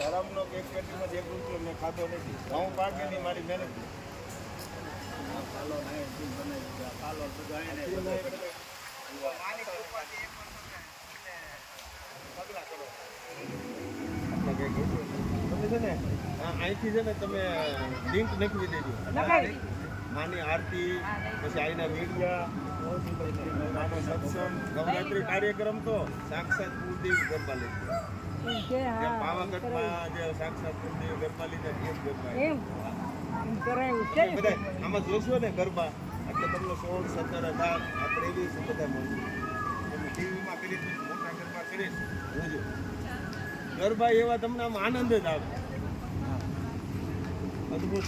હરામનો એક પેટીમાં 1 રૂપિયો મેં ખાધો નથી. ઘઉં પાકે નહીં મારી મહેનત. તમે છે ને અહીંથી છે ને તમે લિંક નખવી દેજો. માની આરતી, પછી આઈના મીડિયા, માનો સત્સંગ, નવરાત્રી કાર્યક્રમ તો સાક્ષાત કુળદેવ ગરબા લે. પાવાગઢમાં જે સાક્ષાત કુળદેવ ગરબા લીધા એ ગરબા બધા આમાં જોશો ને ગરબા એટલે તમને 16, 17, 18 આ 23 બધા મળશે. ટીવીમાં કરી મોટા ગરબા કરી જોજો. ગરબા એવા તમને આમ આનંદ જ આવે. અદભુત.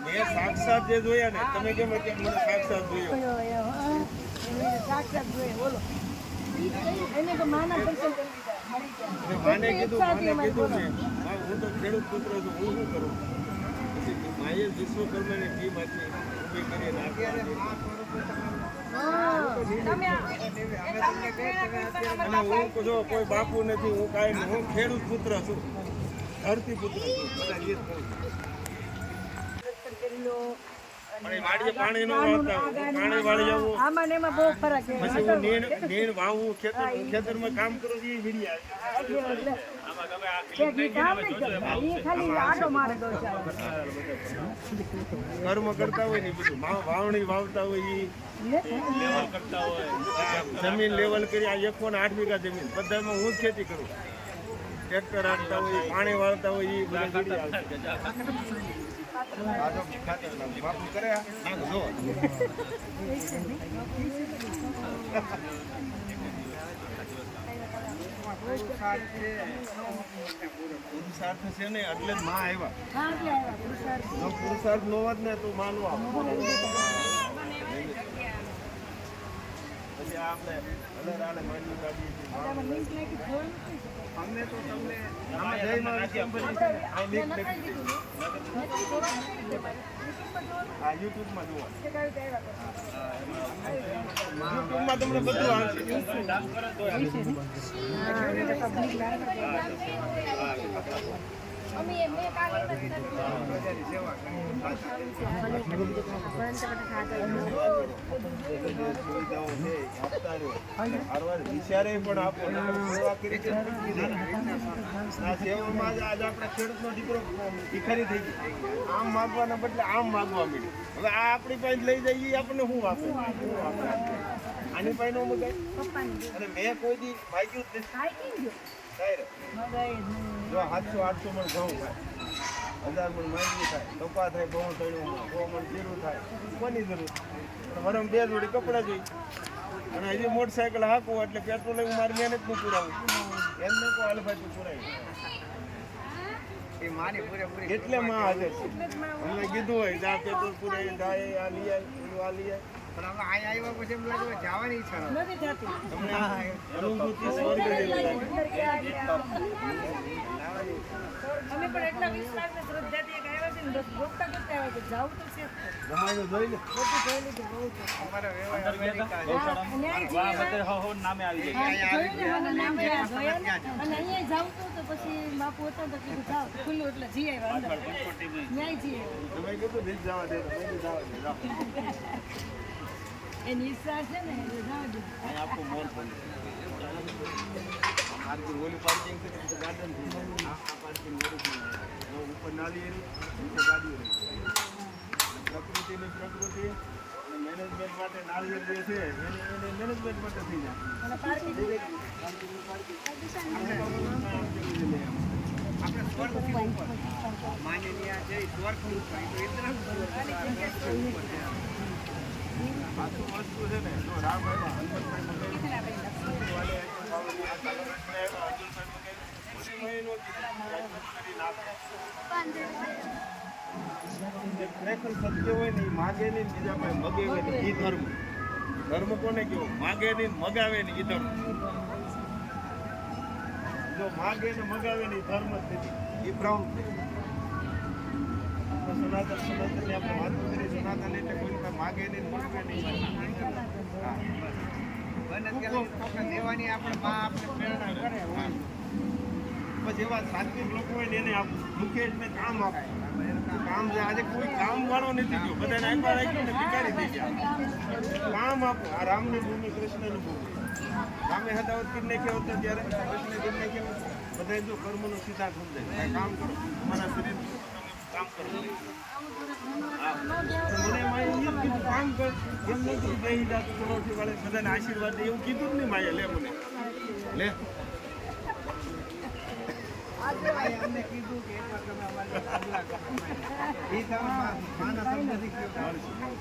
મેં સાક્ષાત જે જોયા ને તમે કેમ કે મને સાક્ષાત જોયો માને કીધું ને હું તો ખેડૂત પુત્ર છું, હું શું કરું? પછી માએ વિશ્વકર્માની ટીમ હતી ઊભી કરી અને હું જો કોઈ બાપુ નથી, હું કાંઈ નહીં, હું ખેડૂત પુત્ર છું, ધરતી પુત્ર છું. પાણી નો પાણી વાળી જવું આમાં એમાં બહુ ફરક છે. પછી હું નીણ વાવું ખેતરમાં કામ કરું એ કર્મ કરતા હોય ને બધું વાવણી વાવતા હોય કરતા હોય જમીન લેવલ કરી આ 1.8 વીઘા જમીન બધામાં હું જ ખેતી કરું. ટ્રેક્ટર રાખતા હોય, પાણી વાળતા હોય એ બધા બાપુ કરે પુરુષાર્થ છે ને એટલે જ માં આવ્યા. પુરુષાર્થ નો હોત ને તો માનવા પછી આપણે હલરાને માની કાઢીએ છીએ. અમને તો તમને યુટ્યુબમાં જુઓ, યુટ્યુબમાં તમને બધું આવશે. વિચારે પણ આપો સેવામાં આજે આપણે ખેડૂતનો દીકરો ભિખારી થઈ ગયો. આમ માગવાના બદલે આમ માગવા મળ્યું. હવે આ આપણી પાસે લઈ જઈએ આપણને શું આપે? આની પાસે નો મગાય. અને મેં કોઈ દી માગ્યું જ નથી. જો 700-800 મણ ઘઉં થાય, 1000 મણ માંડવી થાય, કપા થાય, ઘઉં તળ્યું, 100 મણ જીરું થાય, કોની જરૂર? વરમ 2 જોડી કપડાં જોઈ અને હજી મોટરસાયકલ હાંકવું એટલે પેટ્રોલ મારી મહેનત નું પુરાવું એમને કોઈ હાલભાઈ તું પુરાય એટલે માં હાજર છે. અમને કીધું હોય જા પેટ્રોલ પુરાય જાય આ લઈ આવે આ લઈ આવે પણ હવે અહીંયા આવ્યા પછી એમ લાગે જવાની ઈચ્છા નથી થતી. તમને અનુભૂતિ સ્વર્ગ જેવી લાગે. અમે પણ એટલા વિશ્વાસ ને શ્રદ્ધાથી આવ્યા છે ને રોકતા કરતા આવ્યા છે જાવ તો છે જમાઈનો જોઈ લે બધું જોઈ લીધું બહુ છે અમારા વ્યવહાર અમેરિકા વાહ બતર હો નામે આવી જાય નામે આવ્યા અને અહીંયા જાવ તો પછી બાપુ હતો તો કીધું જાવ ખુલ્લું એટલે જી આવ્યા અંદર ન્યાય જી તમે કીધું દીજ જવા દે તો જવા દે જાવ એની ઈચ્છા છે ને જાવ દે આપકો મોર બોલે માર્કેટ ઓલી પાર્કિંગ છે તો ગાર્ડન છે આ પાર્કિંગ ઓરિજિનલ છે ઉપર નાલી એની નીચે ગાડીઓ રહી પ્રકૃતિની પ્રકૃતિ મેનેજમેન્ટ માટે નાળિયેર જે છે એને મેનેજમેન્ટ માટે થઈ જાય અને પાર્કિંગ આપણે સ્વર્ગ ઉપર માનનીય જે સ્વર્ગ ઉપર તો ઇતના આખું વસ્તુ છે ને જો રામ આવ્યા હનુમાનભાઈ ખરેખર સત્ય હોય ને એ માગે નહીં બીજા પાસે મગાવે નહીં એ ધર્મ. ધર્મ કોને કેવો? માગે નહીં મગાવે નહીં એ ધર્મ. જો માગે ને મગાવે નહીં ધર્મ જ નથી એ પ્રવૃત્તિ. સનાતન ને આપણે વાતો કરીએ સનાતન એટલે કોઈ ભાગે નહીં બોલવે નહીં. હા. દેવાની આપણે માં આપણે પ્રેરણા કરે હા. પછી એવા સાત્વિક લોકો હોય ને એને દુખે એટલે કામ આપે. કામ છે આજે કોઈ કામ વાળો નથી ગયો, બધાને આંબા રાખ્યો ને ભિખારી થઈ ગયા. કામ આપો. આ રામની ભૂમિ, કૃષ્ણની ભૂમિ. રામે હદાવત કરી નાખ્યો હતો ત્યારે કૃષ્ણે કરી નાખ્યો. બધા જો કર્મનો સિદ્ધાંત સમજાય, કાંઈ કામ કરો, તમારા શરીર કામ કરો. હા. મને એમાં એમ કીધું કામ કર, એમ નથી બેહી જાત કરોડથી વાળે બધાને આશીર્વાદ દે એવું કીધું જ નહીં માએ. લે મને લે અમને કીધું કે એક વાર તમે અમારી એ તમે માના શબ્દથી કયો.